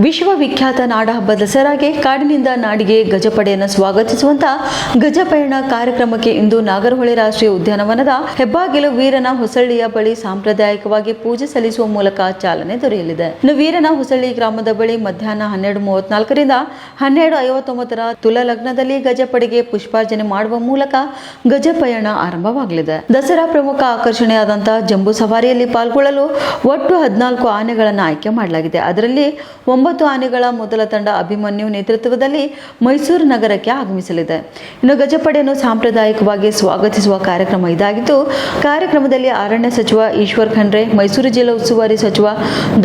ವಿಶ್ವವಿಖ್ಯಾತ ನಾಡಹಬ್ಬ ದಸರಾಗೆ ಕಾಡಿನಿಂದ ನಾಡಿಗೆ ಗಜಪಡೆಯನ್ನು ಸ್ವಾಗತಿಸುವಂತ ಗಜಪಯಣ ಕಾರ್ಯಕ್ರಮಕ್ಕೆ ಇಂದು ನಾಗರಹೊಳೆ ರಾಷ್ಟ್ರೀಯ ಉದ್ಯಾನವನದ ಹೆಬ್ಬಾಗಿಲು ವೀರನ ಹೊಸಳ್ಳಿಯ ಬಳಿ ಸಾಂಪ್ರದಾಯಿಕವಾಗಿ ಪೂಜೆ ಸಲ್ಲಿಸುವ ಮೂಲಕ ಚಾಲನೆ ದೊರೆಯಲಿದೆ. ಇನ್ನು ವೀರನ ಹೊಸಳ್ಳಿ ಗ್ರಾಮದ ಬಳಿ ಮಧ್ಯಾಹ್ನ 12:34ರಿಂದ 12:59 ತುಲಾ ಲಗ್ನದಲ್ಲಿ ಗಜಪಡೆಗೆ ಪುಷ್ಪಾರ್ಚನೆ ಮಾಡುವ ಮೂಲಕ ಗಜಪಯಣ ಆರಂಭವಾಗಲಿದೆ. ದಸರಾ ಪ್ರಮುಖ ಆಕರ್ಷಣೆಯಾದಂತಹ ಜಂಬೂ ಸವಾರಿಯಲ್ಲಿ ಪಾಲ್ಗೊಳ್ಳಲು ಒಟ್ಟು 14 ಆನೆಗಳನ್ನು ಆಯ್ಕೆ ಮಾಡಲಾಗಿದೆ. ಅದರಲ್ಲಿ 9 ಆನೆಗಳ ಮೊದಲ ತಂಡ ಅಭಿಮನ್ಯು ನೇತೃತ್ವದಲ್ಲಿ ಮೈಸೂರು ನಗರಕ್ಕೆ ಆಗಮಿಸಲಿದೆ. ಇನ್ನು ಗಜಪಡೆಯನ್ನು ಸಾಂಪ್ರದಾಯಿಕವಾಗಿ ಸ್ವಾಗತಿಸುವ ಕಾರ್ಯಕ್ರಮ ಇದಾಗಿದ್ದು, ಕಾರ್ಯಕ್ರಮದಲ್ಲಿ ಅರಣ್ಯ ಸಚಿವ ಈಶ್ವರ್ ಖಂಡ್ರೆ, ಮೈಸೂರು ಜಿಲ್ಲಾ ಉಸ್ತುವಾರಿ ಸಚಿವ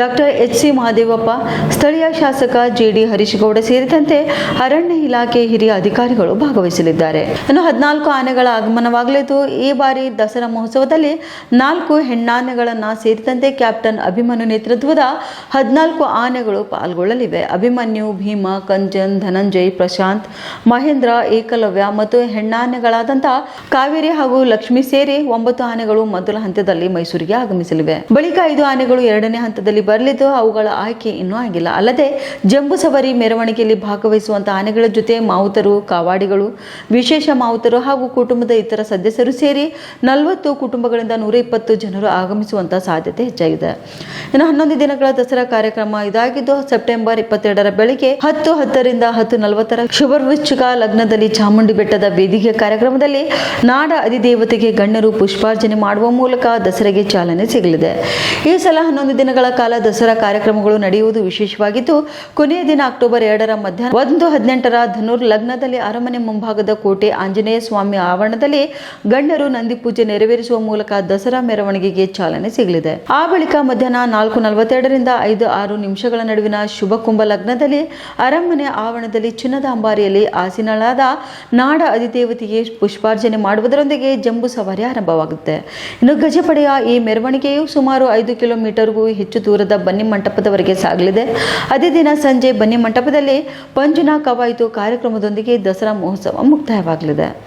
ಡಾಕ್ಟರ್ ಎಚ್.ಸಿ. ಮಹದೇವಪ್ಪ, ಸ್ಥಳೀಯ ಶಾಸಕ ಜೆ.ಡಿ. ಹರೀಶ್ ಗೌಡ ಸೇರಿದಂತೆ ಅರಣ್ಯ ಇಲಾಖೆ ಹಿರಿಯ ಅಧಿಕಾರಿಗಳು ಭಾಗವಹಿಸಲಿದ್ದಾರೆ. ಇನ್ನು 14 ಆನೆಗಳ ಆಗಮನವಾಗಲಿದ್ದು, ಈ ಬಾರಿ ದಸರಾ ಮಹೋತ್ಸವದಲ್ಲಿ 4 ಹೆಣ್ಣಾನೆಗಳನ್ನ ಸೇರಿದಂತೆ ಕ್ಯಾಪ್ಟನ್ ಅಭಿಮನ್ಯು ನೇತೃತ್ವದ 14 ಆನೆಗಳು ಪಾಲ್ಗೊಳ್ಳಲಿವೆ. ಅಭಿಮನ್ಯು, ಭೀಮ, ಕಂಚನ್, ಧನಂಜಯ್, ಪ್ರಶಾಂತ್, ಮಹೇಂದ್ರ, ಏಕಲವ್ಯ ಮತ್ತು ಹೆಣ್ಣಾನೆಗಳಾದಂತಹ ಕಾವೇರಿ ಹಾಗೂ ಲಕ್ಷ್ಮಿ ಸೇರಿ 9 ಆನೆಗಳು ಮೊದಲ ಹಂತದಲ್ಲಿ ಮೈಸೂರಿಗೆ ಆಗಮಿಸಲಿವೆ. ಬಳಿಕ 5 ಆನೆಗಳು ಎರಡನೇ ಹಂತದಲ್ಲಿ ಬರಲಿದ್ದು, ಅವುಗಳ ಆಯ್ಕೆ ಇನ್ನೂ ಆಗಿಲ್ಲ. ಅಲ್ಲದೆ ಜಂಬೂ ಸವಾರಿ ಮೆರವಣಿಗೆಯಲ್ಲಿ ಭಾಗವಹಿಸುವಂತಹ ಆನೆಗಳ ಜೊತೆ ಮಾವುತರು, ಕಾವಾಡಿಗಳು, ವಿಶೇಷ ಮಾವುತರು ಹಾಗೂ ಕುಟುಂಬದ ಇತರ ಸದಸ್ಯರು ಸೇರಿ 40 ಕುಟುಂಬಗಳಿಂದ 120 ಜನರು ಆಗಮಿಸುವಂತಹ ಸಾಧ್ಯತೆ ಹೆಚ್ಚಾಗಿದೆ. ಇನ್ನು 11 ದಿನಗಳ ದಸರಾ ಕಾರ್ಯಕ್ರಮ ಇದಾಗಿದ್ದು, ಸೆಪ್ಟೆಂಬರ್ 22ರ ಬೆಳಿಗ್ಗೆ 10:10ರಿಂದ 10:40 ಶುಭವೃಶ್ಚಿಕ ಲಗ್ನದಲ್ಲಿ ಚಾಮುಂಡಿ ಬೆಟ್ಟದ ವೇದಿಕೆ ಕಾರ್ಯಕ್ರಮದಲ್ಲಿ ನಾಡ ಅಧಿದೇವತೆಗೆ ಗಣ್ಯರು ಪುಷ್ಪಾರ್ಚನೆ ಮಾಡುವ ಮೂಲಕ ದಸರೆಗೆ ಚಾಲನೆ ಸಿಗಲಿದೆ. ಈ ಸಲ 11 ದಿನಗಳ ಕಾಲ ದಸರಾ ಕಾರ್ಯಕ್ರಮಗಳು ನಡೆಯುವುದು ವಿಶೇಷವಾಗಿದ್ದು, ಕೊನೆಯ ದಿನ ಅಕ್ಟೋಬರ್ 2ರ ಮಧ್ಯಾಹ್ನ 1:18ರ ಧನುರ್ ಲಗ್ನದಲ್ಲಿ ಅರಮನೆ ಮುಂಭಾಗದ ಕೋಟೆ ಆಂಜನೇಯ ಸ್ವಾಮಿ ಆವರಣದಲ್ಲಿ ಗಣ್ಯರು ನಂದಿ ಪೂಜೆ ನೆರವೇರಿಸುವ ಮೂಲಕ ದಸರಾ ಮೆರವಣಿಗೆಗೆ ಚಾಲನೆ ಸಿಗಲಿದೆ. ಆ ಬಳಿಕ ಮಧ್ಯಾಹ್ನ 4:42ರಿಂದ 5:06 ನಡುವಿನ ಶುಭ ಕುಂಭ ಲಗ್ನದಲ್ಲಿ ಅರಮನೆ ಆವರಣದಲ್ಲಿ ಚಿನ್ನದ ಅಂಬಾರಿಯಲ್ಲಿ ಆಸೀನಳಾದ ನಾಡ ಅಧಿದೇವತೆಗೆ ಪುಷ್ಪಾರ್ಚನೆ ಮಾಡುವುದರೊಂದಿಗೆ ಜಂಬೂ ಸವಾರಿ ಆರಂಭವಾಗುತ್ತೆ. ಇನ್ನು ಗಜಪಡೆಯ ಈ ಮೆರವಣಿಗೆಯು ಸುಮಾರು 5 ಕಿಲೋಮೀಟರ್ಗೂ ಹೆಚ್ಚು ದೂರದ ಬನ್ನಿ ಮಂಟಪದವರೆಗೆ ಸಾಗಲಿದೆ. ಅದೇ ದಿನ ಸಂಜೆ ಬನ್ನಿ ಮಂಟಪದಲ್ಲಿ ಪಂಜಿನ ಕವಾಯತು ಕಾರ್ಯಕ್ರಮದೊಂದಿಗೆ ದಸರಾ ಮಹೋತ್ಸವ ಮುಕ್ತಾಯವಾಗಲಿದೆ.